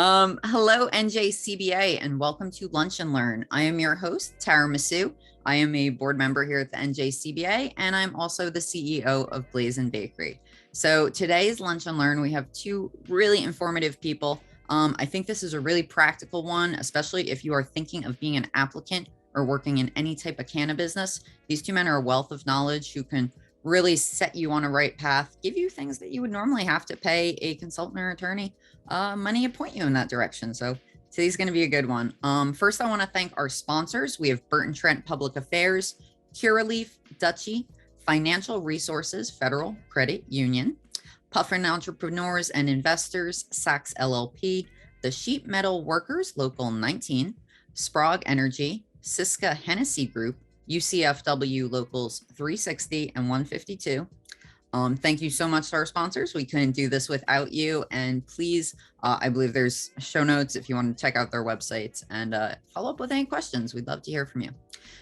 Hello, NJCBA, and welcome to Lunch and Learn. I am your host, Tara Masu. I am a board member here at the NJCBA, and I'm also the CEO of Blazin' Bakery. So today's Lunch and Learn, we have two really informative people. I think this is a really practical one, especially if you are thinking of being an applicant or working in any type of cannabis business. These two men are a wealth of knowledge who can really set you on a right path, give you things that you would normally have to pay a consultant or attorney money and point you in that direction. So today's going to be a good one. First, I want to thank our sponsors. We have Burton Trent Public Affairs, Curaleaf, Dutchie, Financial Resources Federal Credit Union, Puffin Entrepreneurs and Investors, Saks LLP, the Sheet Metal Workers Local 19, Sprague Energy, Syska Hennessy Group, UCFW Locals 360 and 152. Thank you so much to our sponsors. We couldn't do this without you. And please, I believe there's show notes if you want to check out their websites and follow up with any questions. We'd love to hear from you.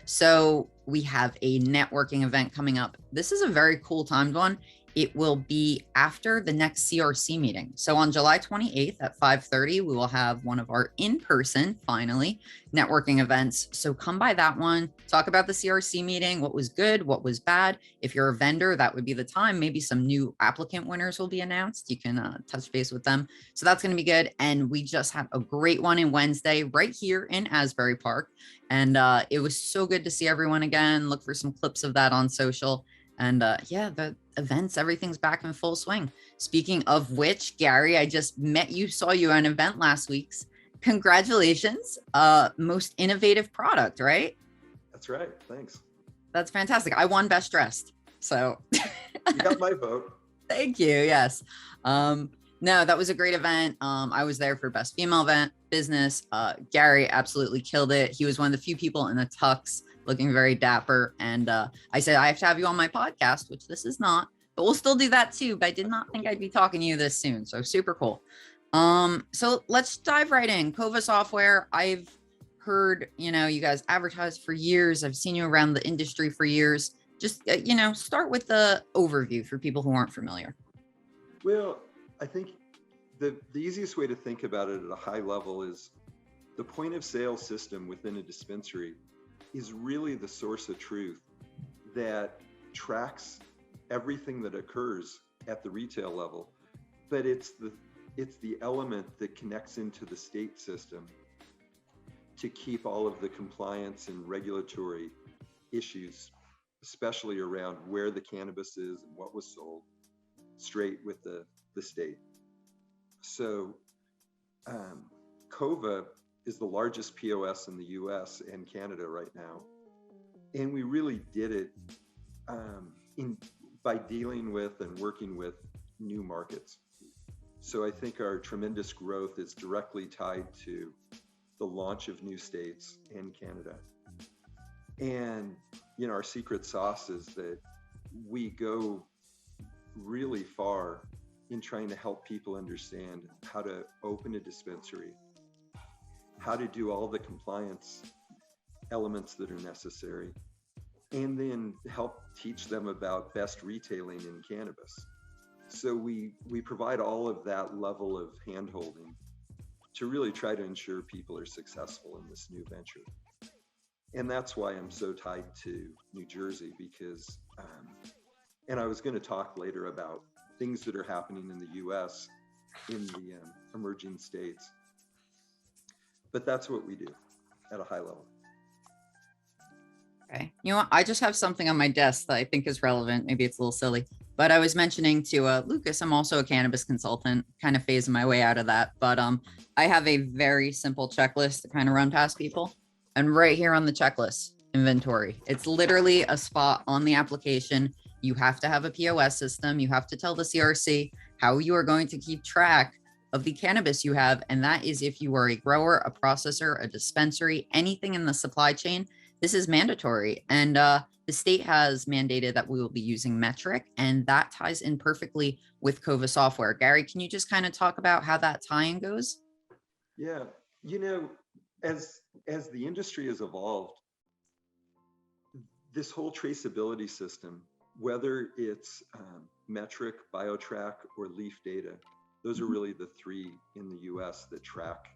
So we have a networking event coming up. This is a very cool timed one. It will be after the next CRC meeting. So on July 28th at 5:30, we will have one of our in-person, finally, networking events. So come by that one, talk about the CRC meeting, what was good, what was bad. If you're a vendor, that would be the time. Maybe some new applicant winners will be announced. You can touch base with them. So that's going to be good. And we just had a great one in Wednesday right here in Asbury Park. And it was so good to see everyone again. Look for some clips of that on social. And yeah, the events, everything's back in full swing. Speaking of which, Gary, I just met you, saw you at an event last week. Congratulations. Most innovative product, right? That's right. Thanks. That's fantastic. I won best dressed. So you got my vote. Thank you. Yes. No, that was a great event. I was there for best female event business. Gary absolutely killed it. He was one of the few people in a tux, looking very dapper. And I said, I have to have you on my podcast, which this is not, but we'll still do that too. But I did not think I'd be talking to you this soon. So super cool. So let's dive right in. Cova software. I've heard, you guys advertise for years. I've seen you around the industry for years. Just, start with the overview for people who aren't familiar. Well, I think the easiest way to think about it at a high level is the point of sale system within a dispensary is really the source of truth that tracks everything that occurs at the retail level, but it's the element that connects into the state system to keep all of the compliance and regulatory issues, especially around where the cannabis is and what was sold, straight with the state. So Cova is the largest POS in the US and Canada right now. And we really did it by dealing with and working with new markets. So I think our tremendous growth is directly tied to the launch of new states in Canada. And, our secret sauce is that we go really far in trying to help people understand how to open a dispensary, how to do all the compliance elements that are necessary, and then help teach them about best retailing in cannabis. So we provide all of that level of handholding to really try to ensure people are successful in this new venture. And that's why I'm so tied to New Jersey, because, and I was going to talk later about things that are happening in the US in the emerging states. But that's what we do at a high level. Okay. I just have something on my desk that I think is relevant. Maybe it's a little silly, but I was mentioning to Lucas, I'm also a cannabis consultant, kind of phasing my way out of that. But I have a very simple checklist to kind of run past people. And right here on the checklist, inventory. It's literally a spot on the application. You have to have a POS system. You have to tell the CRC how you are going to keep track of the cannabis you have. And that is if you are a grower, a processor, a dispensary, anything in the supply chain, this is mandatory. And the state has mandated that we will be using metric, and that ties in perfectly with Cova software. Gary, can you just kind of talk about how that tie-in goes? Yeah, as the industry has evolved, this whole traceability system, whether it's metric, BioTrack, or leaf data, Those are really the three in the US that track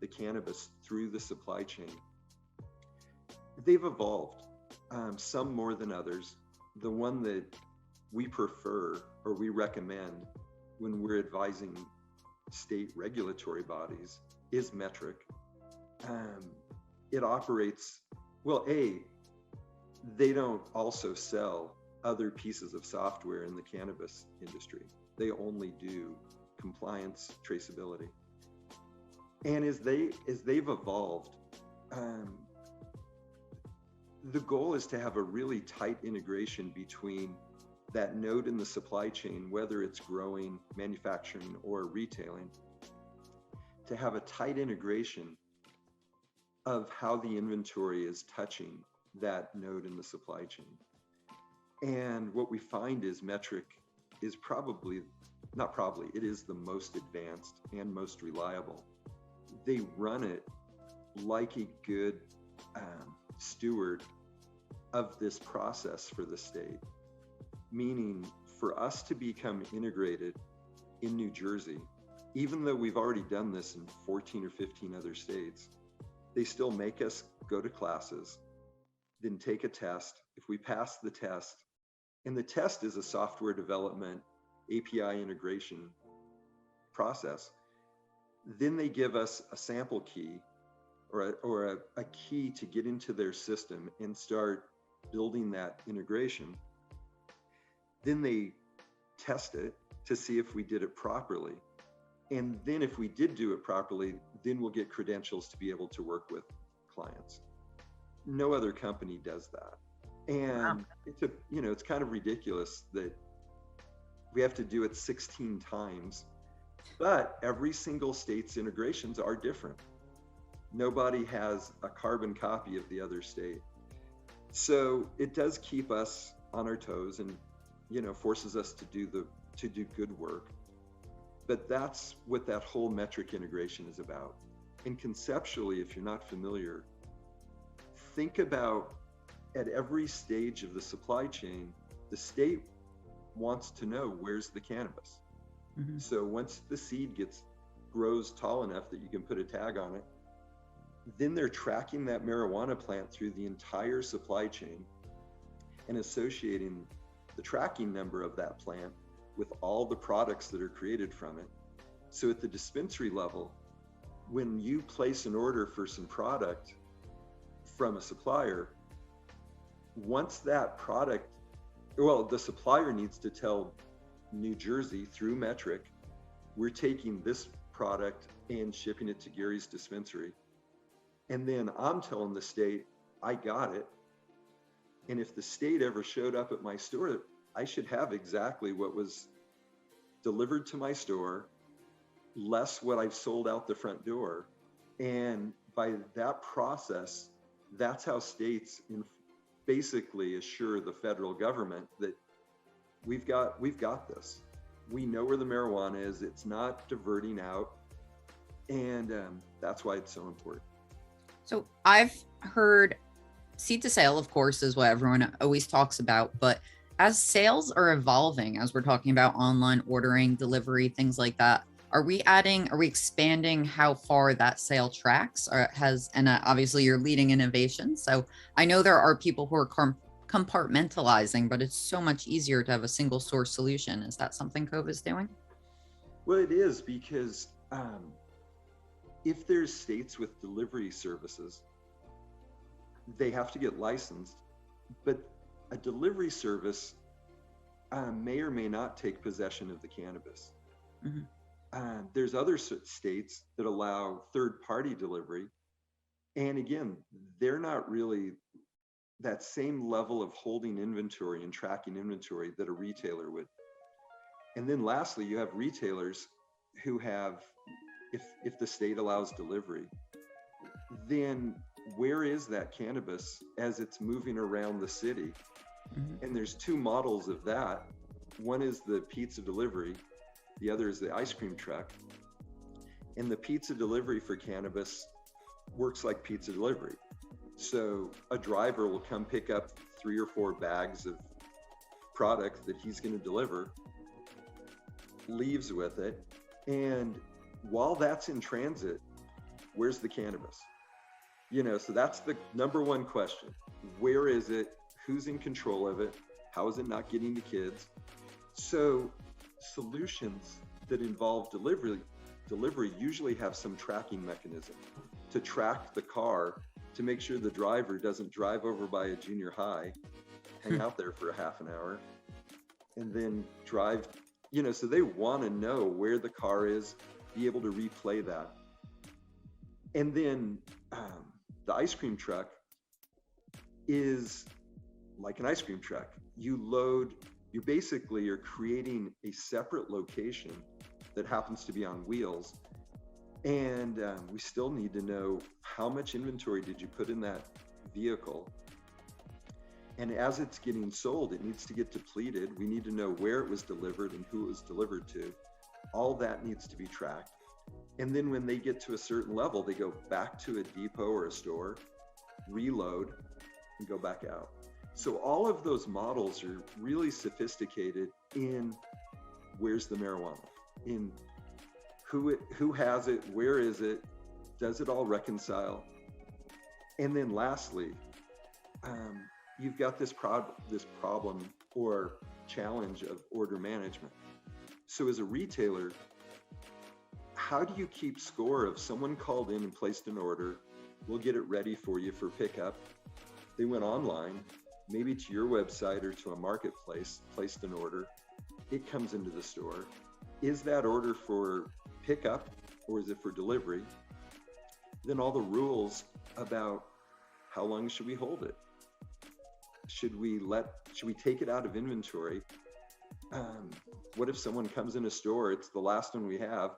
the cannabis through the supply chain. They've evolved, some more than others. The one that we prefer or we recommend when we're advising state regulatory bodies is metric. It operates, well, they don't also sell other pieces of software in the cannabis industry. They only do compliance traceability. And as they've evolved, the goal is to have a really tight integration between that node in the supply chain, whether it's growing, manufacturing, or retailing, to have a tight integration of how the inventory is touching that node in the supply chain. And what we find is metric is it is the most advanced and most reliable. They run it like a good steward of this process for the state. Meaning, for us to become integrated in New Jersey, even though we've already done this in 14 or 15 other states, they still make us go to classes, then take a test. If we pass the test, and the test is a software development API integration process, then they give us a sample key or a key to get into their system and start building that integration. Then they test it to see if we did it properly. And then if we did do it properly, then we'll get credentials to be able to work with clients. No other company does that. And it's kind of ridiculous that we have to do it 16 times, but every single state's integrations are different. Nobody has a carbon copy of the other state. So it does keep us on our toes and, forces us to do good work. But that's what that whole metric integration is about. And conceptually, if you're not familiar, think about at every stage of the supply chain, the state wants to know where's the cannabis. Mm-hmm. So once the seed grows tall enough that you can put a tag on it, then they're tracking that marijuana plant through the entire supply chain and associating the tracking number of that plant with all the products that are created from it. So at the dispensary level, when you place an order for some product from a supplier, once that product, the supplier needs to tell New Jersey through metric, we're taking this product and shipping it to Gary's dispensary. And then I'm telling the state, I got it. And if the state ever showed up at my store, I should have exactly what was delivered to my store, less what I've sold out the front door. And by that process, that's how states basically assure the federal government that we've got this. We know where the marijuana is. It's not diverting out. And that's why it's so important. So I've heard seed to sale, of course, is what everyone always talks about. But as sales are evolving, as we're talking about online ordering, delivery, things like that, are we expanding how far that sale tracks obviously you're leading innovation. So I know there are people who are compartmentalizing, but it's so much easier to have a single source solution. Is that something Cova is doing? Well, it is, because if there's states with delivery services, they have to get licensed, but a delivery service may or may not take possession of the cannabis. Mm-hmm. There's other states that allow third-party delivery. And again, they're not really that same level of holding inventory and tracking inventory that a retailer would. And then lastly, you have retailers who have, if the state allows delivery, then where is that cannabis as it's moving around the city? Mm-hmm. And there's two models of that. One is the pizza delivery. The other is the ice cream truck. And the pizza delivery for cannabis works like pizza delivery. So a driver will come pick up 3 or 4 bags of product that he's going to deliver, leaves with it, And while that's in transit, where's the cannabis? So that's the number one question. Where is it? Who's in control of it? How is it not getting to kids? So solutions that involve delivery usually have some tracking mechanism to track the car to make sure the driver doesn't drive over by a junior high, hang out there for a half an hour, and then drive, so they want to know where the car is, be able to replay that. And then the ice cream truck is like an ice cream truck. You basically are creating a separate location that happens to be on wheels. And we still need to know how much inventory did you put in that vehicle. And as it's getting sold, it needs to get depleted. We need to know where it was delivered and who it was delivered to. All that needs to be tracked. And then when they get to a certain level, they go back to a depot or a store, reload, and go back out. So all of those models are really sophisticated in where's the marijuana, in who has it, where is it, does it all reconcile? And then lastly, you've got this problem or challenge of order management. So as a retailer, how do you keep score of someone called in and placed an order? We'll get it ready for you for pickup. They went online, maybe to your website or to a marketplace, placed an order. It comes into the store. Is that order for pickup or is it for delivery? Then all the rules about how long should we hold it? Should we take it out of inventory? What if someone comes in a store, it's the last one we have?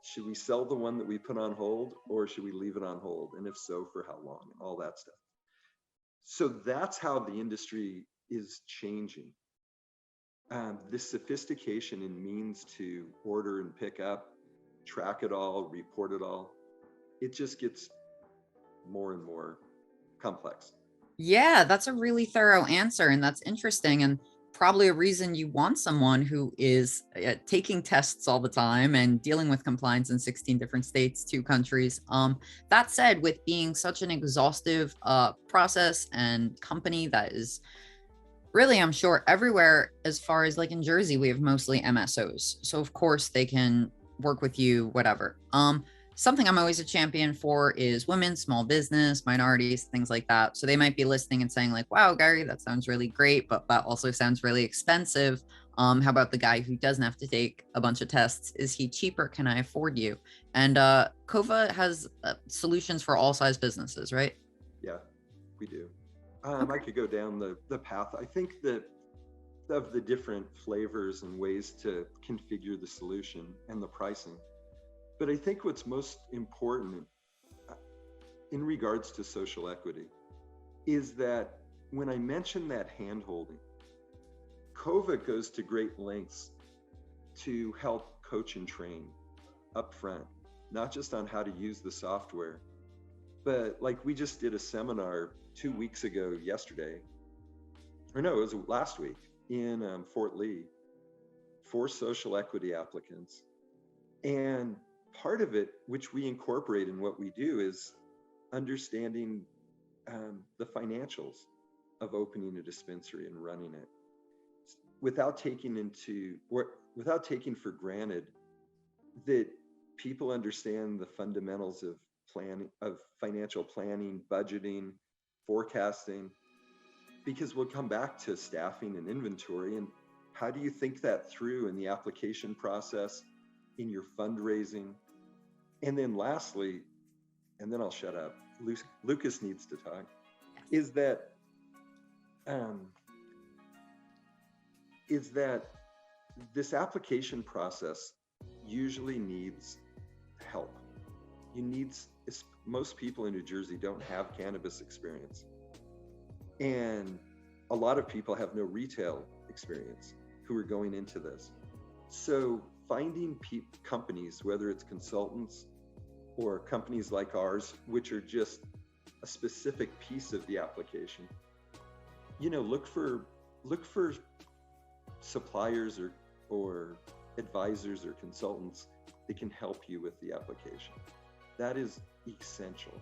Should we sell the one that we put on hold or should we leave it on hold? And if so, for how long? And all that stuff. So that's how the industry is changing. This sophistication in means to order and pick up, track it all, report it all, it just gets more and more complex. Yeah, that's a really thorough answer. And that's interesting. And probably a reason you want someone who is taking tests all the time and dealing with compliance in 16 different states, 2 countries. That said, with being such an exhaustive process and company that is really, I'm sure everywhere, as far as like in Jersey, we have mostly MSOs. So of course they can work with you, whatever. Something I'm always a champion for is women, small business, minorities, things like that. So they might be listening and saying like, wow, Gary, that sounds really great, but that also sounds really expensive. How about the guy who doesn't have to take a bunch of tests? Is he cheaper? Can I afford you? And Cova has solutions for all size businesses, right? Yeah, we do. I could go down the path. I think that of the different flavors and ways to configure the solution and the pricing. But I think what's most important in regards to social equity is that when I mention that hand-holding, Cova goes to great lengths to help coach and train up front, not just on how to use the software, but like we just did a seminar 2 weeks ago yesterday, or no, it was last week in Fort Lee for social equity applicants. And part of it, which we incorporate in what we do, is understanding the financials of opening a dispensary and running it without taking for granted that people understand the fundamentals of financial planning, budgeting, forecasting, because we'll come back to staffing and inventory. And how do you think that through in the application process, in your fundraising? And then lastly, and then I'll shut up, Lucas needs to talk, is that this application process usually needs help. Most people in New Jersey don't have cannabis experience. And a lot of people have no retail experience who are going into this. So finding companies, whether it's consultants or companies like ours, which are just a specific piece of the application, look for suppliers or advisors or consultants that can help you with the application. That is essential,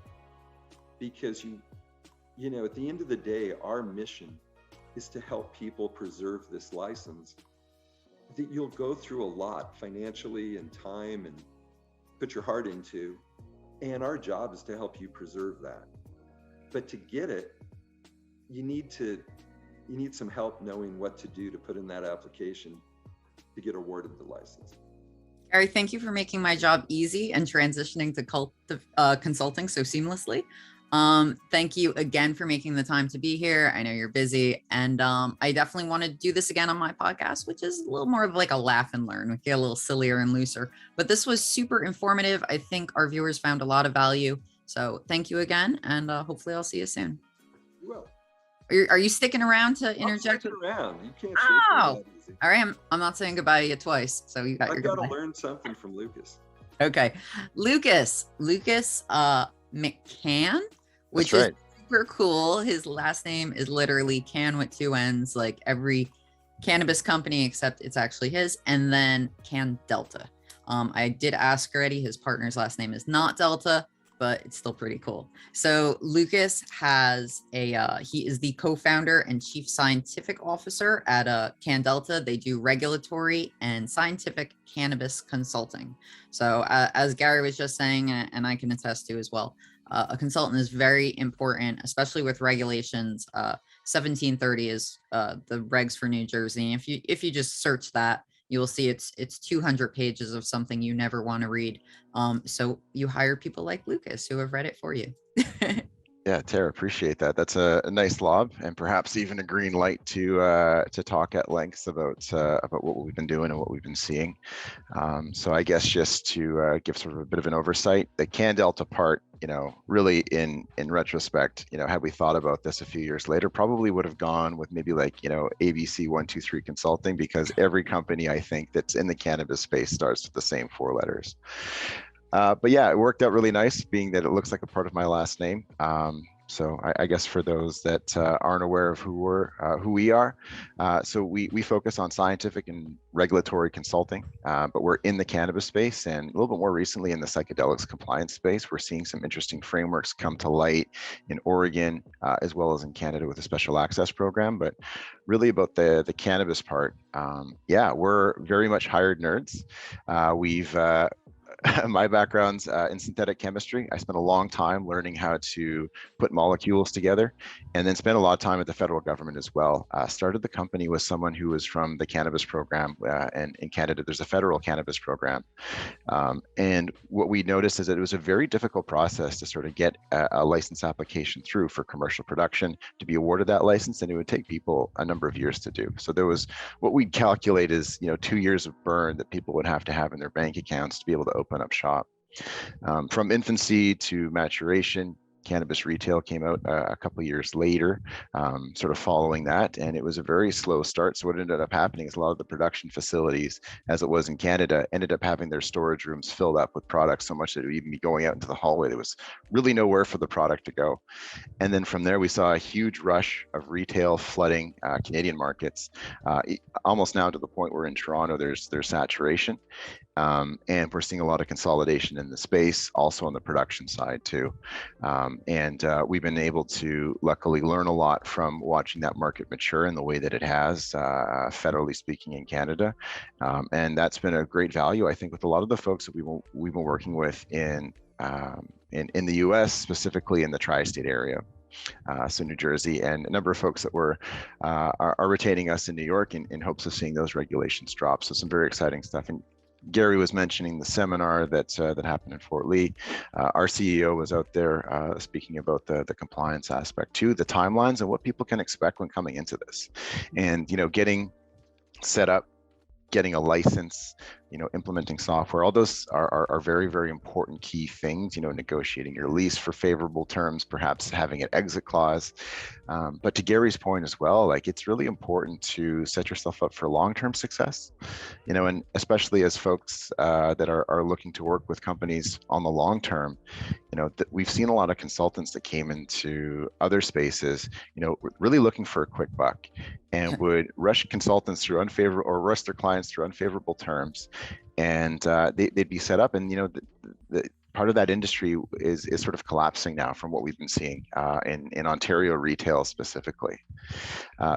because you know, at the end of the day, our mission is to help people preserve this license that you'll go through a lot financially and time and put your heart into. And our job is to help you preserve that. But to get it, you need some help knowing what to do to put in that application to get awarded the license. Gary, thank you for making my job easy and transitioning to consulting so seamlessly. Thank you again for making the time to be here. I know you're busy, and I definitely want to do this again on my podcast, which is a little more of like a laugh and learn. We get a little sillier and looser, but this was super informative. I think our viewers found a lot of value. So thank you again, and hopefully I'll see you soon. You will. Are you sticking around to interject? I'm sticking around. You can't. Oh, all right. I'm not saying goodbye to you twice, so you got. I've got to learn something from Lucas. Okay, Lucas McCann, which is super cool. His last name is literally can with two N's, like every cannabis company, except it's actually his. And then CannDelta. I did ask already. His partner's last name is not Delta, but it's still pretty cool. So Lucas has he is the co-founder and chief scientific officer at CannDelta. They do regulatory and scientific cannabis consulting. So as Gary was just saying, and I can attest to as well, a consultant is very important, especially with regulations. 1730 is the regs for New Jersey. If you just search that, you will see it's 200 pages of something you never want to read. So you hire people like Lucas who have read it for you. Yeah, Tara, appreciate that. That's a nice lob, and perhaps even a green light to talk at length about what we've been doing and what we've been seeing. So I guess just to give sort of a bit of an oversight, the CannDelta part, you know, really in retrospect, you know, had we thought about this a few years later, probably would have gone with maybe like, you know, ABC 123 Consulting, because every company I think that's in the cannabis space starts with the same four letters. But yeah, it worked out really nice, being that it looks like a part of my last name. So I guess for those that aren't aware of who we are, so we focus on scientific and regulatory consulting, but we're in the cannabis space, and a little bit more recently in the psychedelics compliance space. We're seeing some interesting frameworks come to light in Oregon, as well as in Canada with a special access program. But really about the cannabis part, yeah, we're very much hired nerds. My background's in synthetic chemistry. I spent a long time learning how to put molecules together, and then spent a lot of time at the federal government as well. Started the company with someone who was from the cannabis program, and in Canada, there's a federal cannabis program. And what we noticed is that it was a very difficult process to sort of get a license application through for commercial production, to be awarded that license, and it would take people a number of years to do. So there was what we'd calculate is, you know, 2 years of burn that people would have to have in their bank accounts to be able to open up shop. From infancy to maturation, cannabis retail came out a couple of years later, sort of following that, and it was a very slow start. So what ended up happening is a lot of the production facilities, as it was in Canada, ended up having their storage rooms filled up with products so much that it would even be going out into the hallway. There was really nowhere for the product to go. And then from there, we saw a huge rush of retail flooding Canadian markets, almost now to the point where in Toronto there's saturation. And we're seeing a lot of consolidation in the space, also on the production side too. And we've been able to luckily learn a lot from watching that market mature in the way that it has, federally speaking, in Canada. And that's been a great value, I think, with a lot of the folks that we've been working with in the US, specifically in the tri-state area. So New Jersey, and a number of folks that are retaining us in New York in hopes of seeing those regulations drop. So some very exciting stuff. And Gary was mentioning the seminar that happened in Fort Lee. Our CEO was out there speaking about the compliance aspect too, the timelines and what people can expect when coming into this. And, you know, getting set up, getting a license, implementing software. All those are very, very important key things, negotiating your lease for favorable terms, perhaps having an exit clause. But to Gary's point as well, like it's really important to set yourself up for long-term success, and especially as folks that are looking to work with companies on the long term, that we've seen a lot of consultants that came into other spaces, really looking for a quick buck and would rush consultants through unfavorable or rush their clients through unfavorable terms. And they'd be set up, and the part of that industry is sort of collapsing now from what we've been seeing in Ontario retail specifically.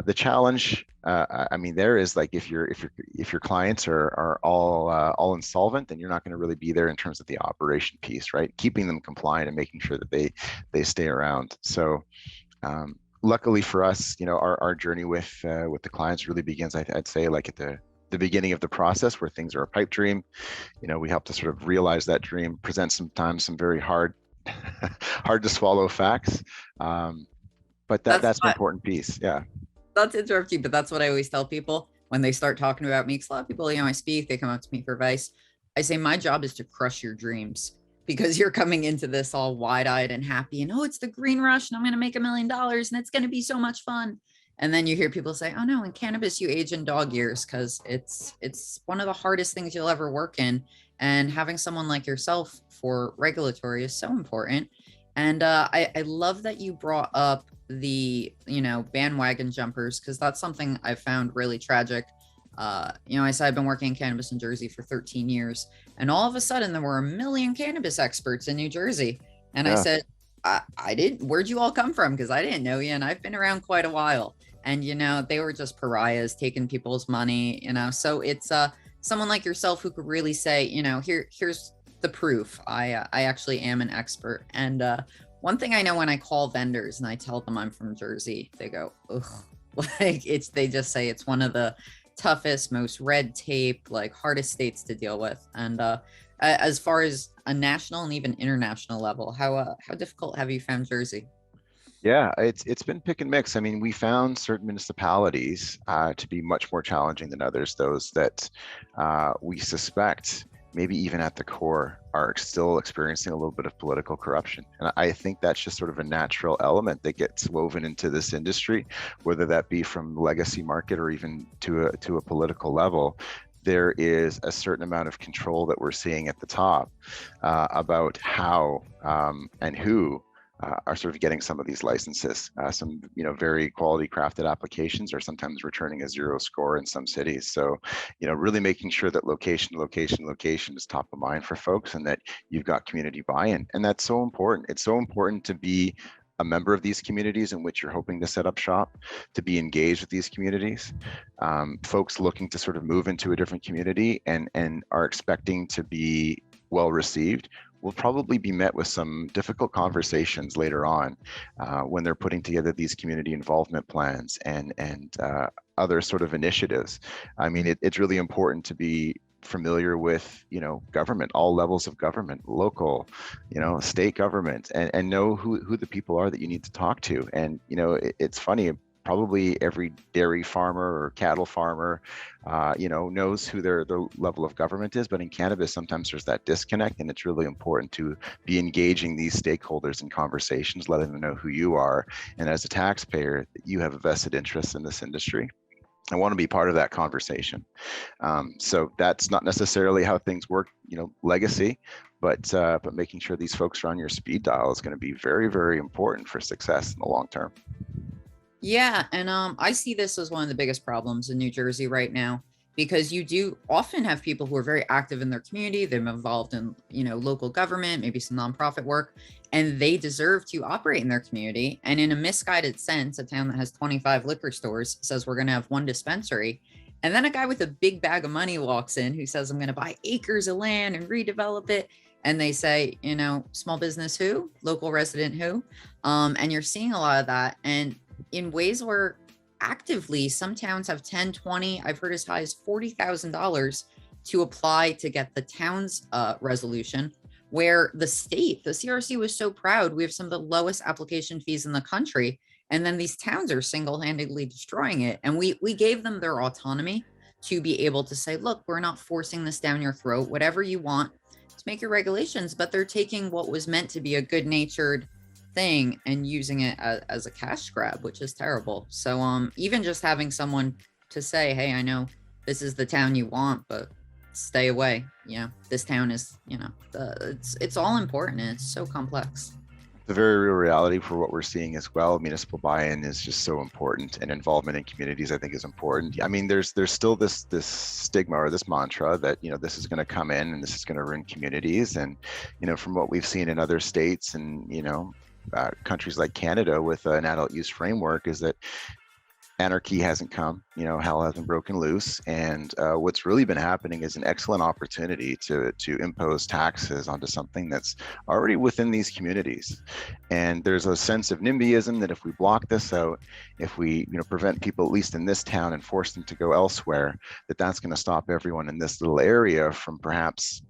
The challenge, there is like if your clients are all insolvent, then you're not going to really be there in terms of the operation piece, right? Keeping them compliant and making sure that they stay around. So luckily for us, our journey with the clients really begins, I'd say, like at the beginning of the process where things are a pipe dream. We help to sort of realize that dream, present sometimes some very hard to swallow facts. But that's an important piece. Yeah. Not to interrupt you, but that's what I always tell people when they start talking about me. Because a lot of people, I speak, they come up to me for advice. I say, my job is to crush your dreams, because you're coming into this all wide-eyed and happy and, oh, it's the green rush and I'm going to make $1 million and it's going to be so much fun. And then you hear people say, oh no, in cannabis, you age in dog years, because it's one of the hardest things you'll ever work in. And having someone like yourself for regulatory is so important. And I love that you brought up the, bandwagon jumpers, because that's something I found really tragic. I said I've been working in cannabis in Jersey for 13 years, and all of a sudden there were 1 million cannabis experts in New Jersey. And yeah. I said, I didn't, where'd you all come from? Because I didn't know you, and I've been around quite a while. And, they were just pariahs taking people's money, so it's someone like yourself who could really say, here's the proof. I actually am an expert. And one thing I know, when I call vendors and I tell them I'm from Jersey, they go, ugh, they just say it's one of the toughest, most red tape, hardest states to deal with. And as far as a national and even international level, how difficult have you found Jersey? Yeah, it's been pick and mix. We found certain municipalities to be much more challenging than others. Those that we suspect, maybe even at the core, are still experiencing a little bit of political corruption. And I think that's just sort of a natural element that gets woven into this industry, whether that be from legacy market or even to a political level. There is a certain amount of control that we're seeing at the top about how and who are sort of getting some of these licenses. Some very quality crafted applications are sometimes returning a 0 score in some cities. So really making sure that location is top of mind for folks, and that you've got community buy-in. And that's so important. It's so important to be a member of these communities in which you're hoping to set up shop, to be engaged with these communities. Folks looking to sort of move into a different community and are expecting to be well received will probably be met with some difficult conversations later on when they're putting together these community involvement plans and other sort of initiatives. It's really important to be familiar with government, all levels of government, local, state government, and know who the people are that you need to talk to. And it's funny, probably every dairy farmer or cattle farmer knows who their level of government is, but in cannabis sometimes there's that disconnect, and it's really important to be engaging these stakeholders in conversations, letting them know who you are, and as a taxpayer you have a vested interest in this industry. I want to be part of that conversation. So that's not necessarily how things work, legacy, but making sure these folks are on your speed dial is going to be very, very important for success in the long term. Yeah, and I see this as one of the biggest problems in New Jersey right now, because you do often have people who are very active in their community. They're involved in, local government, maybe some nonprofit work, and they deserve to operate in their community. And in a misguided sense, a town that has 25 liquor stores says we're going to have 1 dispensary. And then a guy with a big bag of money walks in who says, I'm going to buy acres of land and redevelop it. And they say, small business who? Local resident who? And you're seeing a lot of that. And in ways where actively some towns have 10, 20, I've heard as high as $40,000 to apply to get the town's resolution, where the state, the CRC, was so proud. We have some of the lowest application fees in the country. And then these towns are single-handedly destroying it. And we gave them their autonomy. to be able to say, look, we're not forcing this down your throat, whatever you want to make your regulations, but they're taking what was meant to be a good natured thing and using it as a cash grab, which is terrible. So even just having someone to say, hey, I know this is the town you want, but stay away. This town is, it's all important, and it's so complex. The very real reality for what we're seeing as well. Municipal buy-in is just so important, and involvement in communities, I think, is important. I mean, there's still this stigma or this mantra that, this is going to come in and this is going to ruin communities. And, from what we've seen in other states and, countries like Canada with an adult use framework, is that anarchy hasn't come, hell hasn't broken loose. And what's really been happening is an excellent opportunity to impose taxes onto something that's already within these communities. And there's a sense of NIMBYism that if we block this out, if we prevent people, at least in this town, and force them to go elsewhere, that's going to stop everyone in this little area from perhaps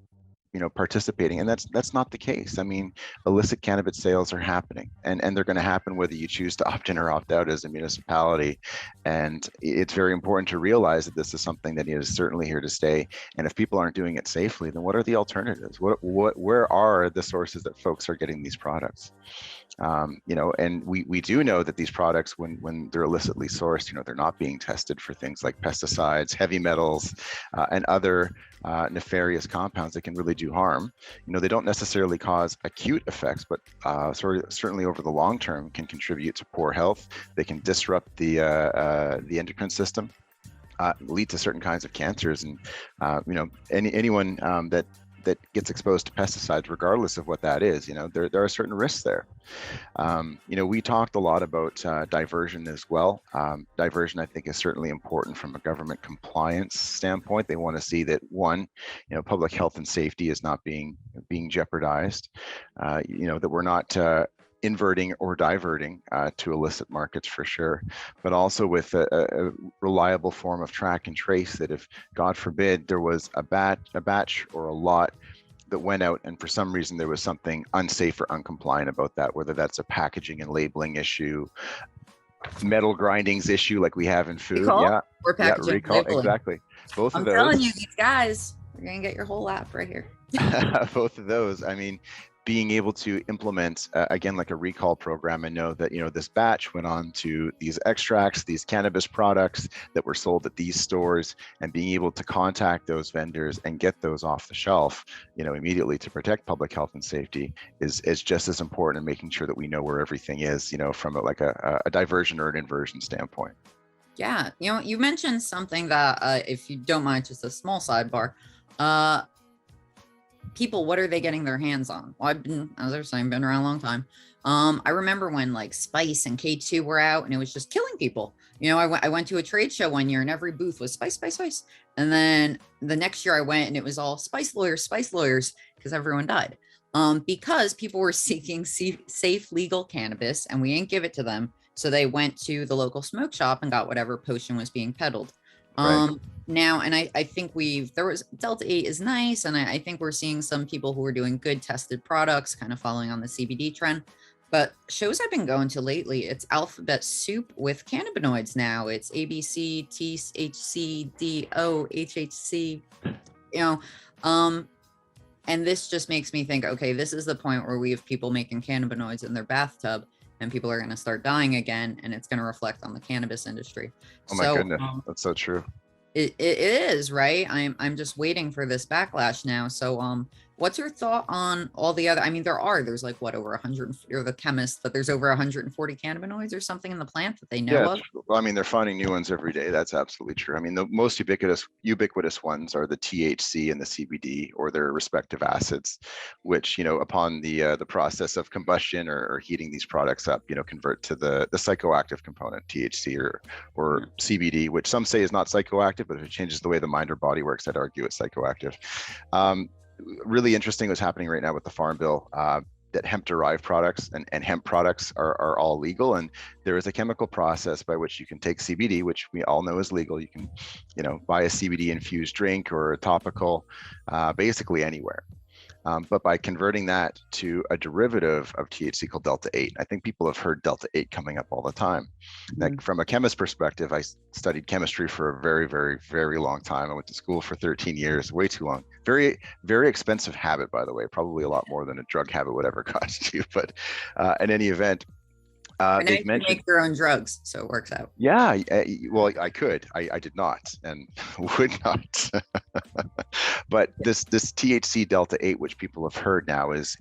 participating. And that's not the case. I mean, illicit cannabis sales are happening, and they're going to happen whether you choose to opt in or opt out as a municipality. And it's very important to realize that this is something that is certainly here to stay. And if people aren't doing it safely, then what are the alternatives? Where are the sources that folks are getting these products? And we do know that these products, when they're illicitly sourced, they're not being tested for things like pesticides, heavy metals, and other nefarious compounds that can really do harm. They don't necessarily cause acute effects, but certainly over the long term can contribute to poor health. They can disrupt the endocrine system, lead to certain kinds of cancers, and anyone that gets exposed to pesticides, regardless of what that is, there are certain risks there. We talked a lot about diversion as well. Diversion, I think, is certainly important from a government compliance standpoint. They want to see that, one, public health and safety is not being jeopardized, that we're not inverting or diverting to illicit markets, for sure, but also with a reliable form of track and trace, that if, God forbid, there was a batch or a lot that went out and for some reason there was something unsafe or uncompliant about that, whether that's a packaging and labeling issue, metal grindings issue like we have in food. Recall, or packaging, recall, labeling. Exactly. Both of those. I'm telling you, these guys, you're gonna get your whole lap right here. Both of those, I mean, being able to implement again, like a recall program, and know that this batch went on to these extracts, these cannabis products that were sold at these stores, and being able to contact those vendors and get those off the shelf immediately to protect public health and safety is just as important in making sure that we know where everything is from a diversion or an inversion standpoint. Yeah, you mentioned something that if you don't mind, just a small sidebar, people, what are they getting their hands on? Well, I've been, as I was saying, been around a long time. I remember when like Spice and K2 were out and it was just killing people. I went to a trade show one year and every booth was Spice, Spice, Spice. And then the next year I went and it was all Spice lawyers, because everyone died. Because people were seeking safe, legal cannabis and we didn't give it to them. So they went to the local smoke shop and got whatever potion was being peddled. Right. Now, and I think there was Delta 8 is nice. And I think we're seeing some people who are doing good tested products, kind of following on the CBD trend. But shows I've been going to lately, it's alphabet soup with cannabinoids now. It's ABC, THC, DO, HHC, and this just makes me think, okay, this is the point where we have people making cannabinoids in their bathtub and people are going to start dying again, and it's going to reflect on the cannabis industry. Oh my goodness, that's so true. It is, right? I'm just waiting for this backlash now. So what's your thought on all the other, there's like what, over 100, or the chemists, but there's over 140 cannabinoids or something in the plant that they know of? Well, they're finding new ones every day. That's absolutely true. The most ubiquitous ones are the THC and the CBD, or their respective acids, which, upon the process of combustion or heating these products up, convert to the psychoactive component, THC or CBD, which some say is not psychoactive, but if it changes the way the mind or body works, I'd argue it's psychoactive. Really interesting what's happening right now with the Farm Bill, that hemp-derived products and hemp products are all legal. And there is a chemical process by which you can take CBD, which we all know is legal. You can, buy a CBD infused drink or a topical, basically anywhere. But by converting that to a derivative of THC called Delta 8, I think people have heard Delta 8 coming up all the time. Like from a chemist perspective, I studied chemistry for a very, very, very long time. I went to school for 13 years, way too long. Very, very expensive habit, by the way, probably a lot more than a drug habit would ever cost you. But in any event, they've mentioned make their own drugs, so it works out. Yeah, well, I could. I did not and would not. But this THC Delta 8, which people have heard now, is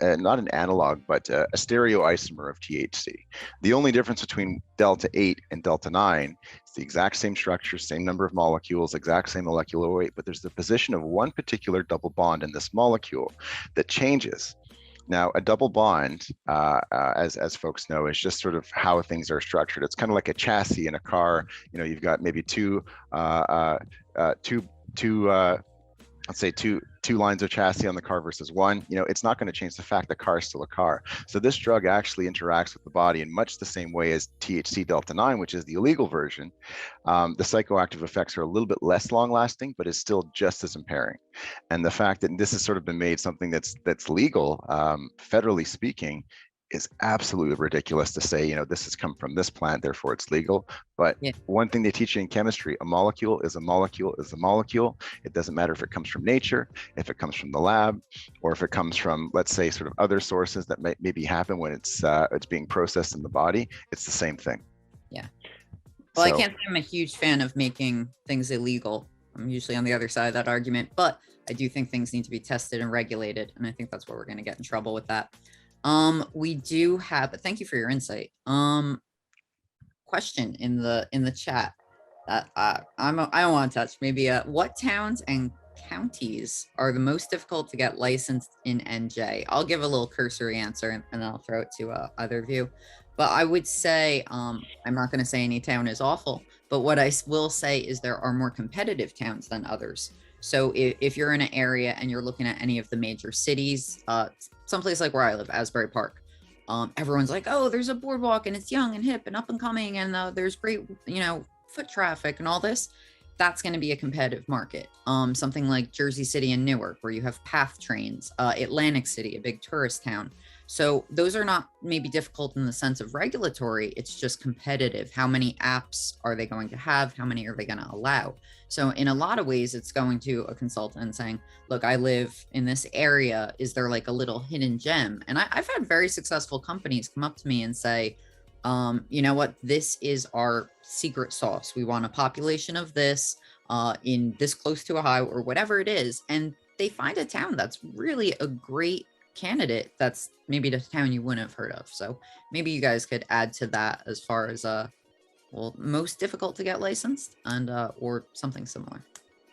not an analog, but a stereoisomer of THC. The only difference between Delta 8 and Delta 9 is the exact same structure, same number of molecules, exact same molecular weight, but there's the position of one particular double bond in this molecule that changes. Now, a double bond, as folks know, is just sort of how things are structured. It's kind of like a chassis in a car. You know, you've got maybe two lines of chassis on the car versus one. You know, it's not going to change the fact that car is still a car. So this drug actually interacts with the body in much the same way as THC Delta 9, which is the illegal version. The psychoactive effects are a little bit less long lasting, but is still just as impairing. And the fact that this has sort of been made something that's legal, federally speaking, is absolutely ridiculous to say, you know, this has come from this plant, therefore it's legal. But one thing they teach you in chemistry, a molecule is a molecule is a molecule. It doesn't matter if it comes from nature, if it comes from the lab, or if it comes from, let's say, sort of other sources that maybe happen when it's being processed in the body. It's the same thing. Yeah. Well, so, I can't say I'm a huge fan of making things illegal. I'm usually on the other side of that argument, but I do think things need to be tested and regulated. And I think that's where we're going to get in trouble with that. We do have, thank you for your insight. Question in the chat that I don't want to touch. Maybe what towns and counties are the most difficult to get licensed in NJ? I'll give a little cursory answer and I'll throw it to either of you. But I would say, I'm not going to say any town is awful, but what I will say is there are more competitive towns than others. So if you're in an area and you're looking at any of the major cities, someplace like where I live, Asbury Park, everyone's like, oh, there's a boardwalk and it's young and hip and up and coming and there's great, you know, foot traffic and all this. That's going to be a competitive market. Something like Jersey City and Newark, where you have PATH trains, Atlantic City, a big tourist town. So those are not maybe difficult in the sense of regulatory. It's just competitive. How many apps are they going to have? How many are they going to allow? So in a lot of ways, it's going to a consultant saying, look, I live in this area. Is there like a little hidden gem? And I've had very successful companies come up to me and say, you know what, this is our secret sauce. We want a population of this in this close to Ohio or whatever it is. And they find a town that's really a great candidate. That's maybe the town you wouldn't have heard of. So maybe you guys could add to that as far as well, most difficult to get licensed and or something similar.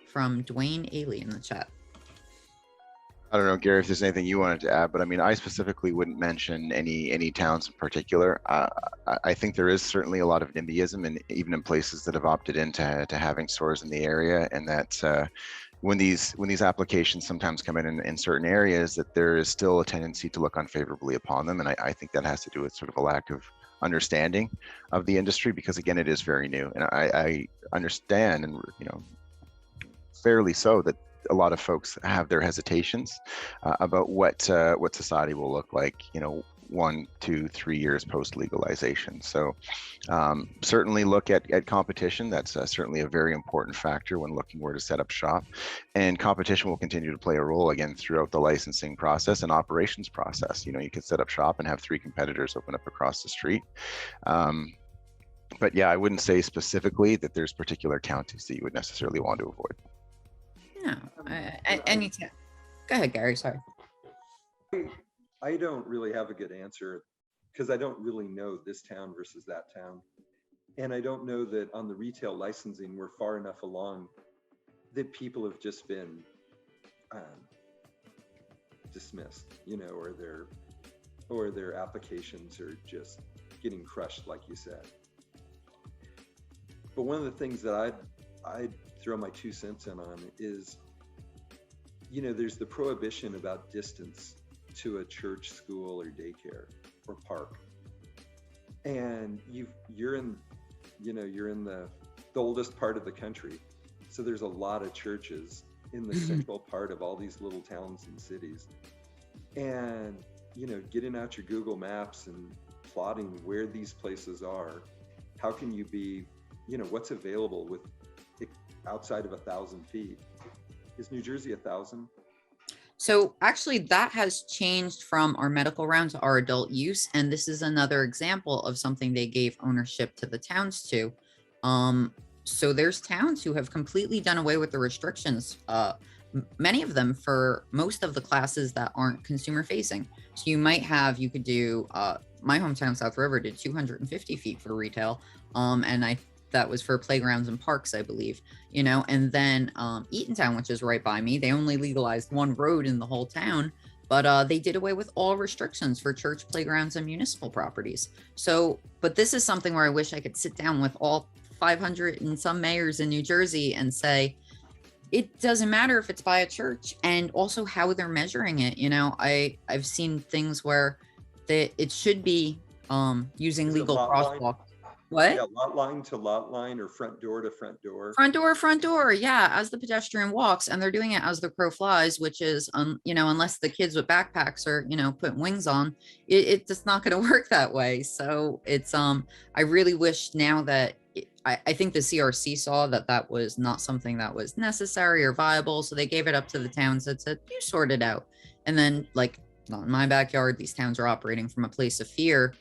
From Dwayne Ailey in the chat. I don't know, Gary, if there's anything you wanted to add, but I mean, I specifically wouldn't mention any towns in particular. I think there is certainly a lot of NIMBYism, and even in places that have opted into having stores in the area, and that when these applications sometimes come in certain areas, that there is still a tendency to look unfavorably upon them, and I think that has to do with sort of a lack of understanding of the industry, because again, it is very new, and I understand, and you know, fairly so, that a lot of folks have their hesitations about what society will look like, you know, 1, 2, 3 years post legalization. So certainly look at competition. That's certainly a very important factor when looking where to set up shop, and competition will continue to play a role again throughout the licensing process and operations process. You know, you could set up shop and have 3 competitors open up across the street. But yeah, I wouldn't say specifically that there's particular counties that you would necessarily want to avoid. No, anytime. Go ahead, Gary. Sorry. I don't really have a good answer because I don't really know this town versus that town. And I don't know that on the retail licensing, we're far enough along that people have just been dismissed, you know, or their applications are just getting crushed, like you said. But one of the things that I'd throw my 2 cents in on is, you know, there's the prohibition about distance to a church, school, or daycare or park, and you're in the oldest part of the country, so there's a lot of churches in the central part of all these little towns and cities. And, you know, getting out your Google Maps and plotting where these places are, how can you be, you know, what's available with outside of 1,000 feet? Is New Jersey 1,000? So actually that has changed from our medical round to our adult use. And this is another example of something they gave ownership to the towns to. So there's towns who have completely done away with the restrictions, many of them for most of the classes that aren't consumer facing. So you could do, my hometown, South River, did 250 feet for retail. And that was for playgrounds and parks, I believe, you know, and then Eatontown, which is right by me, they only legalized one road in the whole town, but they did away with all restrictions for church playgrounds and municipal properties. So, but this is something where I wish I could sit down with all 500 and some mayors in New Jersey and say, it doesn't matter if it's by a church, and also how they're measuring it. You know, I've seen things where it should be using legal crosswalk. What? Yeah, lot line to lot line, or front door to front door. Front door. Yeah, as the pedestrian walks, and they're doing it as the crow flies, which is, you know, unless the kids with backpacks are, you know, putting wings on, it's just not going to work that way. So it's, I really wish now that I think the CRC saw that was not something that was necessary or viable. So they gave it up to the towns that said, you sort it out. And then, like, not in my backyard, these towns are operating from a place of fear.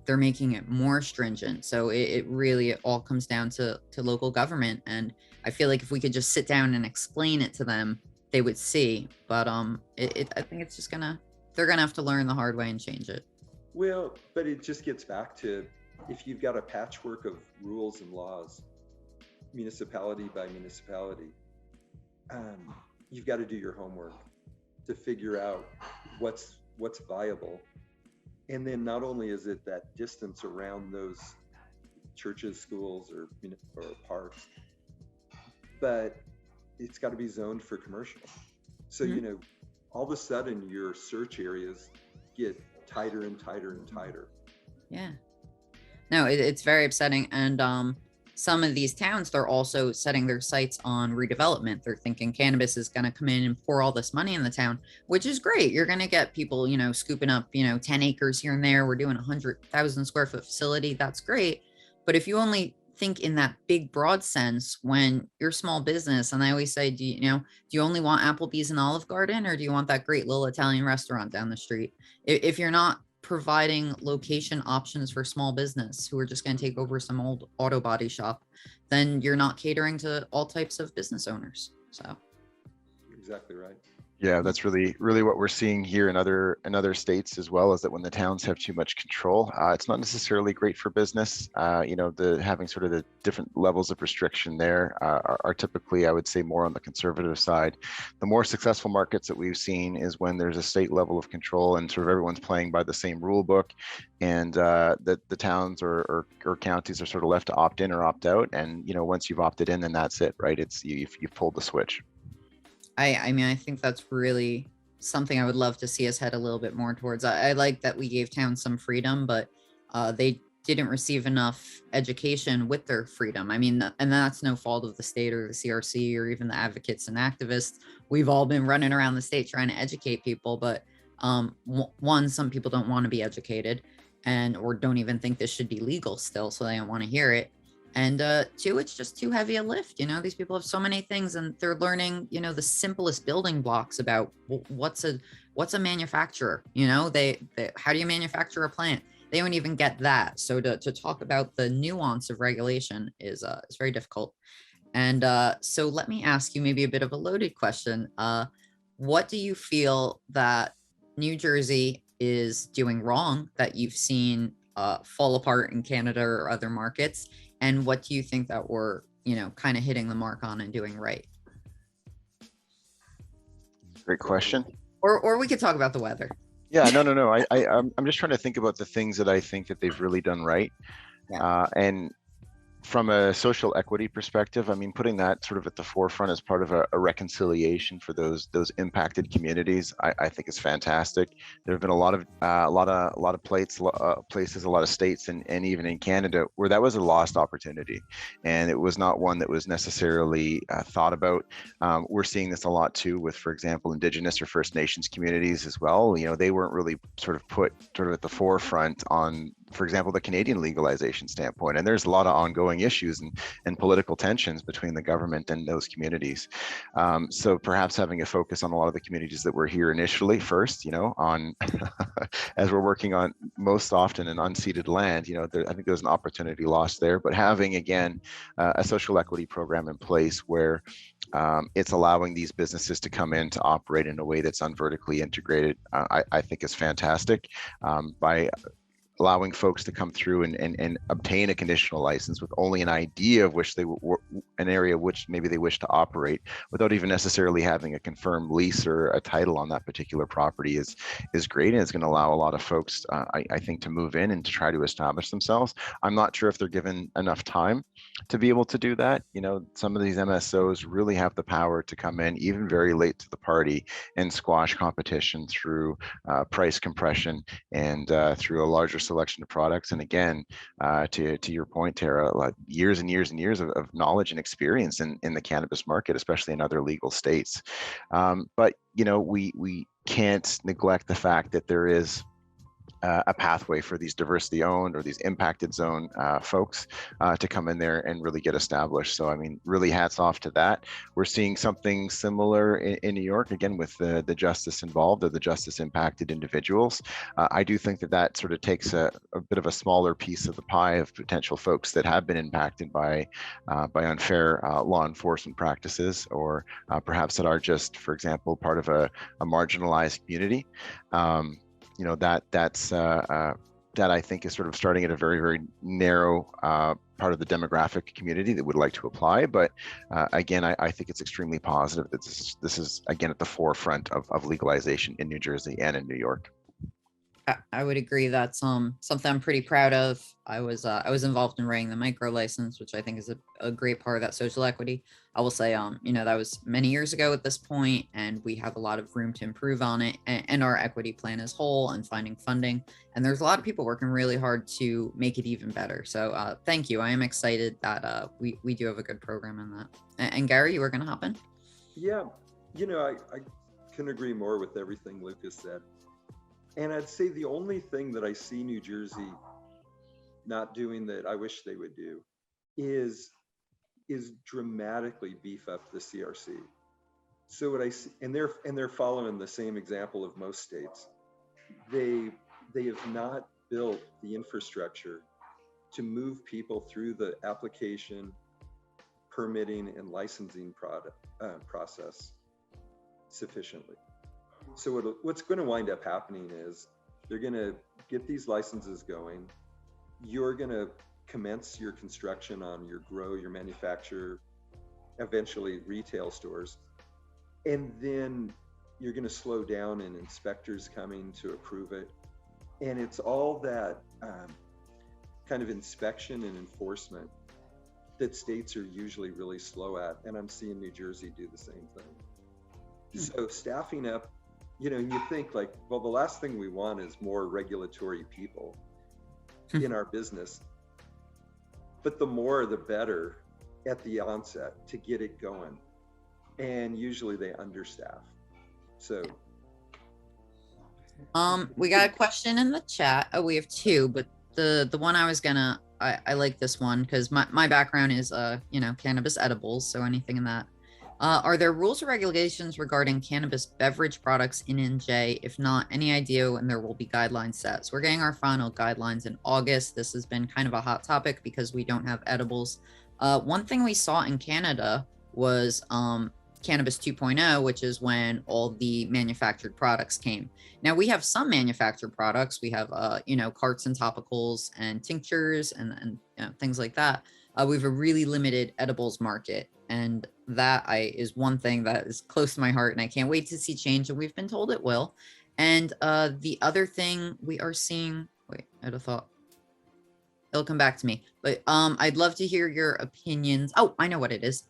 They're making it more stringent. So it really all comes down to local government. And I feel like if we could just sit down and explain it to them, they would see. But I think it's just they're gonna have to learn the hard way and change it. Well, but it just gets back to, if you've got a patchwork of rules and laws, municipality by municipality, you've got to do your homework to figure out what's viable. And then not only is it that distance around those churches, schools, or parks, but it's got to be zoned for commercial. So, you know, all of a sudden your search areas get tighter and tighter and tighter. Yeah. No, it's very upsetting. And some of these towns, they're also setting their sights on redevelopment. They're thinking cannabis is going to come in and pour all this money in the town, which is great. You're going to get people, you know, scooping up, you know, 10 acres here and there. We're doing 100,000 square foot facility. That's great. But if you only think in that big, broad sense, when you're small business, and I always say, do you only want Applebee's and Olive Garden, or do you want that great little Italian restaurant down the street? If you're not providing location options for small business who are just going to take over some old auto body shop, then you're not catering to all types of business owners. So exactly right. Yeah, that's really what we're seeing here in other states as well, is that when the towns have too much control, it's not necessarily great for business. You know, having sort of the different levels of restriction there are typically, I would say, more on the conservative side. The more successful markets that we've seen is when there's a state level of control and sort of everyone's playing by the same rule book, and that the towns or counties are sort of left to opt in or opt out. And, you know, once you've opted in, then that's it, right? It's you've pulled the switch. I mean, I think that's really something I would love to see us head a little bit more towards. I like that we gave towns some freedom, but they didn't receive enough education with their freedom. I mean, and that's no fault of the state or the CRC or even the advocates and activists. We've all been running around the state trying to educate people, but one, some people don't want to be educated or don't even think this should be legal still, so they don't want to hear it. And two, it's just too heavy a lift. You know, these people have so many things, and they're learning, you know, the simplest building blocks about what's a manufacturer. You know, how do you manufacture a plant? They don't even get that. So to talk about the nuance of regulation is very difficult. And so let me ask you maybe a bit of a loaded question. What do you feel that New Jersey is doing wrong that you've seen fall apart in Canada or other markets? And what do you think that we're, you know, kind of hitting the mark on and doing right? Great question. Or we could talk about the weather. Yeah, no. I'm just trying to think about the things that I think that they've really done right. Yeah. And From a social equity perspective, I mean, putting that sort of at the forefront as part of a reconciliation for those impacted communities, I think is fantastic. There have been a lot of places, a lot of states, and even in Canada where that was a lost opportunity, and it was not one that was necessarily thought about. We're seeing this a lot too with, for example, Indigenous or First Nations communities as well. You know, they weren't really sort of put sort of at the forefront on, for example, the Canadian legalization standpoint. And there's a lot of ongoing issues and political tensions between the government and those communities. So perhaps having a focus on a lot of the communities that were here initially first, you know, on as we're working on most often in unceded land, you know, I think there's an opportunity lost there. But having, again, a social equity program in place where it's allowing these businesses to come in to operate in a way that's unvertically integrated, I think is fantastic. By allowing folks to come through and obtain a conditional license with only an idea of which an area which maybe they wish to operate, without even necessarily having a confirmed lease or a title on that particular property is great, and it's going to allow a lot of folks, I think, to move in and to try to establish themselves. I'm not sure if they're given enough time to be able to do that. You know, some of these MSOs really have the power to come in even very late to the party and squash competition through price compression and through a larger selection of products. And again, to your point, Tara, like years and years and years of knowledge and experience in the cannabis market, especially in other legal states. But you know, we can't neglect the fact that there is a pathway for these diversity owned or these impacted zone folks to come in there and really get established. So, I mean, really hats off to that. We're seeing something similar in New York, again, with the justice involved or the justice impacted individuals. I do think that sort of takes a bit of a smaller piece of the pie of potential folks that have been impacted by unfair law enforcement practices, or perhaps that are just, for example, part of a marginalized community. You know, that I think is sort of starting at a very, very narrow part of the demographic community that would like to apply. But again, I think it's extremely positive that this is again at the forefront of legalization in New Jersey and in New York. I would agree. That's something I'm pretty proud of. I was involved in writing the micro license, which I think is a great part of that social equity. I will say, you know, that was many years ago at this point, and we have a lot of room to improve on it and our equity plan as whole and finding funding. And there's a lot of people working really hard to make it even better. So thank you. I am excited that we do have a good program in that. And Gary, you were going to hop in? Yeah, you know, I couldn't agree more with everything Lucas said. And I'd say the only thing that I see New Jersey not doing that I wish they would do is dramatically beef up the CRC. So what I see, and they're following the same example of most states. They have not built the infrastructure to move people through the application, permitting, and licensing process sufficiently. So what's going to wind up happening is they're going to get these licenses going. You're going to commence your construction on your grow, your manufacture, eventually retail stores. And then you're going to slow down in inspectors coming to approve it. And it's all that kind of inspection and enforcement that states are usually really slow at. And I'm seeing New Jersey do the same thing. So staffing up, you know, and you think like, well, the last thing we want is more regulatory people in our business. But the more, the better at the onset to get it going. And usually they understaff. So. We got a question in the chat. Oh, we have two, but the one I was gonna, I like this one because my background is, you know, cannabis edibles. So anything in that. Are there rules or regulations regarding cannabis beverage products in NJ? If not, any idea when there will be guidelines set? So we're getting our final guidelines in August. This has been kind of a hot topic because we don't have edibles. One thing we saw in Canada was Cannabis 2.0, which is when all the manufactured products came. Now we have some manufactured products. We have, you know, carts and topicals and tinctures and you know, things like that. We have a really limited edibles market. And that is one thing that is close to my heart, and I can't wait to see change. And we've been told it will. And the other thing we are seeing, wait, I had a thought. It'll come back to me, but I'd love to hear your opinions. Oh, I know what it is.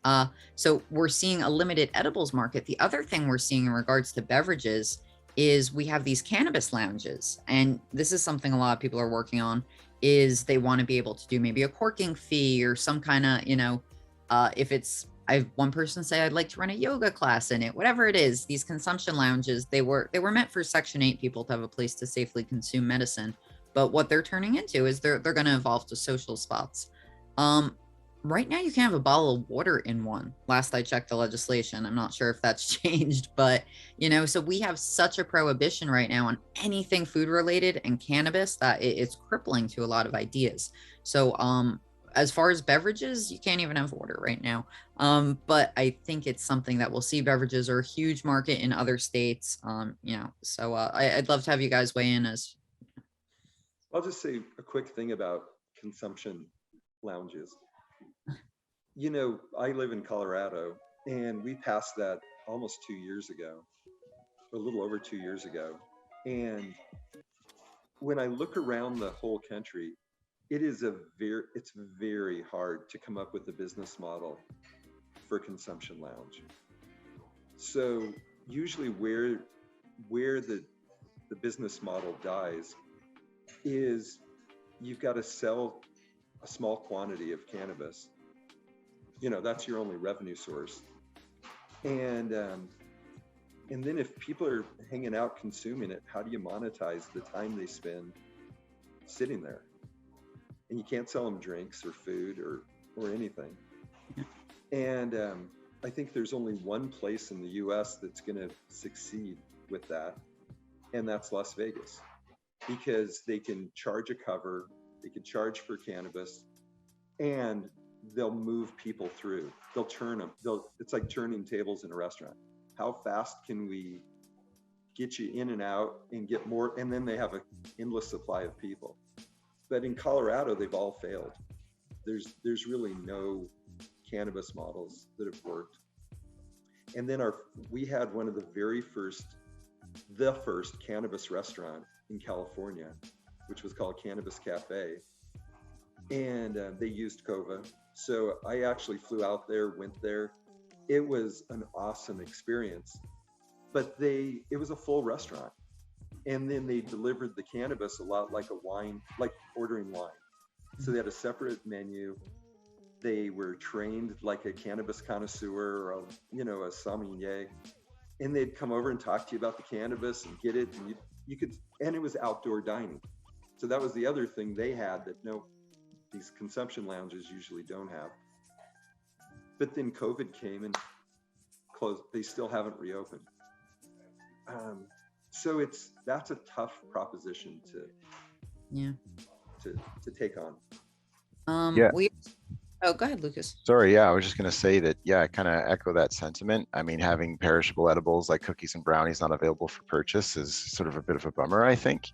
So we're seeing a limited edibles market. The other thing we're seeing in regards to beverages is we have these cannabis lounges, and this is something a lot of people are working on. Is they want to be able to do maybe a corking fee or some kind of, if it's, I have one person say I'd like to run a yoga class in it, whatever it is. These consumption lounges, they were meant for Section 8 people to have a place to safely consume medicine. But what they're turning into is they're going to evolve to social spots. Right now you can have a bottle of water in one. Last I checked the legislation. I'm not sure if that's changed, but so we have such a prohibition right now on anything food related and cannabis that it's crippling to a lot of ideas. So as far as beverages, you can't even have water right now. But I think it's something that we'll see. Beverages are a huge market in other states. So I'd love to have you guys weigh in as. I'll just say a quick thing about consumption lounges. I live in Colorado, and we passed that almost 2 years ago, a little over 2 years ago. And when I look around the whole country, it's very hard to come up with a business model for consumption lounge. So usually where the business model dies is you've got to sell a small quantity of cannabis. That's your only revenue source. And then if people are hanging out consuming it, how do you monetize the time they spend sitting there? And you can't sell them drinks or food or anything. And I think there's only one place in the US that's going to succeed with that, and that's Las Vegas. Because they can charge a cover, they can charge for cannabis, and they'll move people through. They'll turn them. It's like turning tables in a restaurant. How fast can we get you in and out and get more? And then they have an endless supply of people. But in Colorado, they've all failed. There's really no cannabis models that have worked. And then we had one of the first cannabis restaurant in California, which was called Cannabis Cafe, and they used Cova. So I actually flew out there, went there. It was an awesome experience, but it was a full restaurant, and then they delivered the cannabis a lot like a wine, like ordering wine. So they had a separate menu. They were trained like a cannabis connoisseur or a sommelier, and they'd come over and talk to you about the cannabis and get it, and you could, and it was outdoor dining. So that was the other thing they had that these consumption lounges usually don't have. But then COVID came and closed. They still haven't reopened. So that's a tough proposition to take on. Yeah. Oh, go ahead, Lucas. Sorry, yeah, I was just going to say that, I kind of echo that sentiment. I mean, having perishable edibles like cookies and brownies not available for purchase is sort of a bit of a bummer, I think.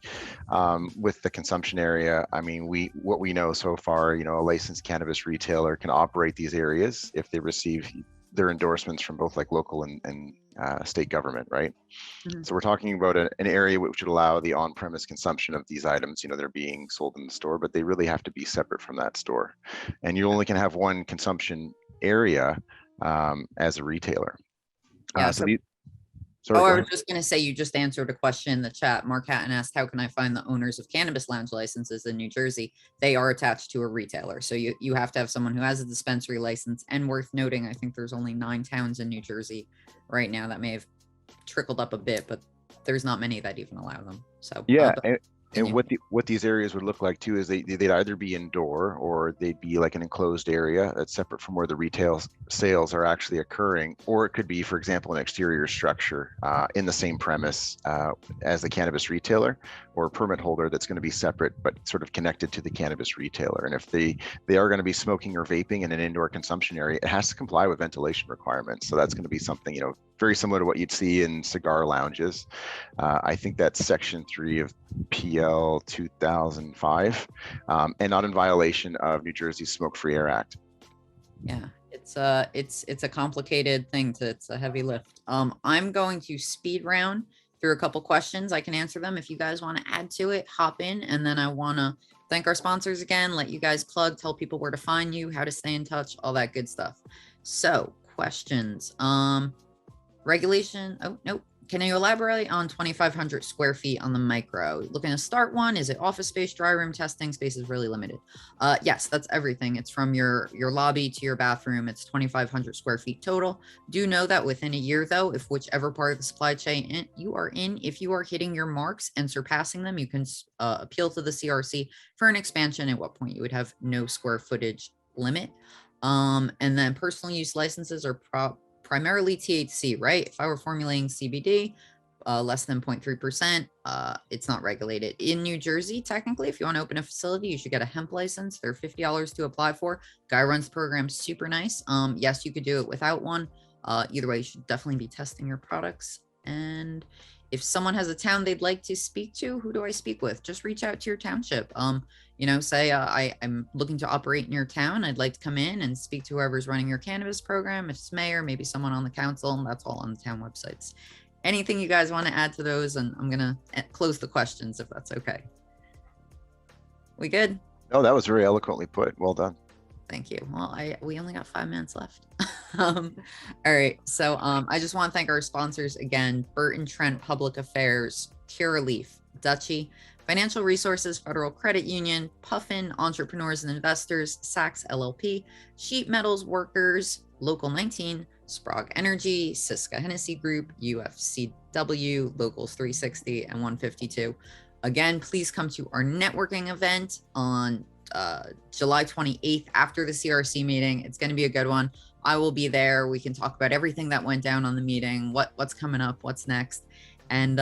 With the consumption area, I mean, what we know so far, a licensed cannabis retailer can operate these areas if they receive their endorsements from both like local and state government, right? Mm-hmm. So we're talking about an area which would allow the on-premise consumption of these items. They're being sold in the store, but they really have to be separate from that store. And you only can have one consumption area as a retailer. Yeah, Sorry, I was just going to say, you just answered a question in the chat. Mark Hatton asked, how can I find the owners of cannabis lounge licenses in New Jersey? They are attached to a retailer. So you have to have someone who has a dispensary license. And worth noting, I think there's only 9 towns in New Jersey right now. That may have trickled up a bit, but there's not many that even allow them. So yeah. And what these areas would look like too is they'd either be indoor or they'd be like an enclosed area that's separate from where the retail sales are actually occurring, or it could be, for example, an exterior structure in the same premise as the cannabis retailer, or a permit holder that's going to be separate but sort of connected to the cannabis retailer. And if they are going to be smoking or vaping in an indoor consumption area, it has to comply with ventilation requirements. So that's going to be something very similar to what you'd see in cigar lounges. I think that's Section 3 of PL 2005, and not in violation of New Jersey's Smoke-Free Air Act. Yeah, it's a complicated thing. It's a heavy lift. I'm going to speed round through a couple questions. I can answer them. If you guys want to add to it, hop in. And then I want to thank our sponsors again, let you guys plug, tell people where to find you, how to stay in touch, all that good stuff. So questions, regulation. Oh, nope. Can you elaborate on 2,500 square feet on the micro? Looking to start one? Is it office space, dry room testing? Space is really limited. Yes, that's everything. It's from your lobby to your bathroom. It's 2,500 square feet total. Do know that within a year, though, if whichever part of the supply chain you are in, if you are hitting your marks and surpassing them, you can appeal to the CRC for an expansion, at what point you would have no square footage limit. And then personal use licenses are primarily THC, right? If I were formulating CBD, less than 0.3%, it's not regulated. In New Jersey, technically, if you want to open a facility, you should get a hemp license. They're $50 to apply for. Guy runs the program, super nice. Yes, you could do it without one. Either way, you should definitely be testing your products. And if someone has a town they'd like to speak to, who do I speak with? Just reach out to your township. You know, say I'm looking to operate in your town. I'd like to come in and speak to whoever's running your cannabis program. If it's mayor, maybe someone on the council, and that's all on the town websites. Anything you guys want to add to those? And I'm going to close the questions if that's okay. We good? No, that was very eloquently put. Well done. Thank you. Well, we only got 5 minutes left. All right. So I just want to thank our sponsors again: Burton, Trent, Public Affairs, Curaleaf, Dutchie, Financial Resources Federal Credit Union, Puffin, Entrepreneurs and Investors, Saks LLP, Sheet Metals Workers, Local 19, Sprague Energy, Syska Hennessy Group, UFCW, Locals 360 and 152. Again, please come to our networking event on July 28th after the CRC meeting. It's going to be a good one. I will be there. We can talk about everything that went down on the meeting, what's coming up, what's next. And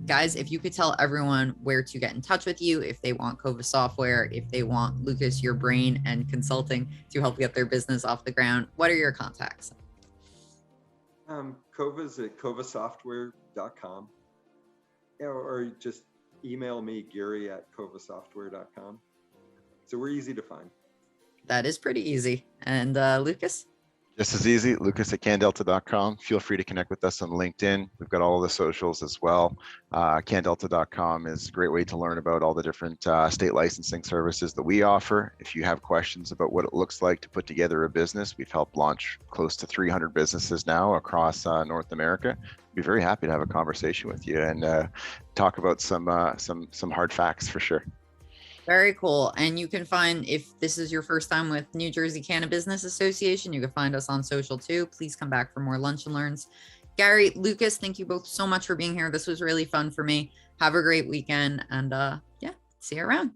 guys, if you could tell everyone where to get in touch with you, if they want Cova software, if they want Lucas, your brain and consulting to help get their business off the ground, what are your contacts? Cova's at covasoftware.com, or just email me, Gary at covasoftware.com. So we're easy to find. That is pretty easy. And Lucas? Just as easy, Lucas at CannDelta.com. Feel free to connect with us on LinkedIn. We've got all of the socials as well. CannDelta.com is a great way to learn about all the different state licensing services that we offer. If you have questions about what it looks like to put together a business, we've helped launch close to 300 businesses now across North America. We'd be very happy to have a conversation with you and talk about some hard facts for sure. Very cool. And you can find, if this is your first time with New Jersey CannABusiness Association, you can find us on social too. Please come back for more lunch and learns. Gary, Lucas, thank you both so much for being here. This was really fun for me. Have a great weekend. And yeah, see you around.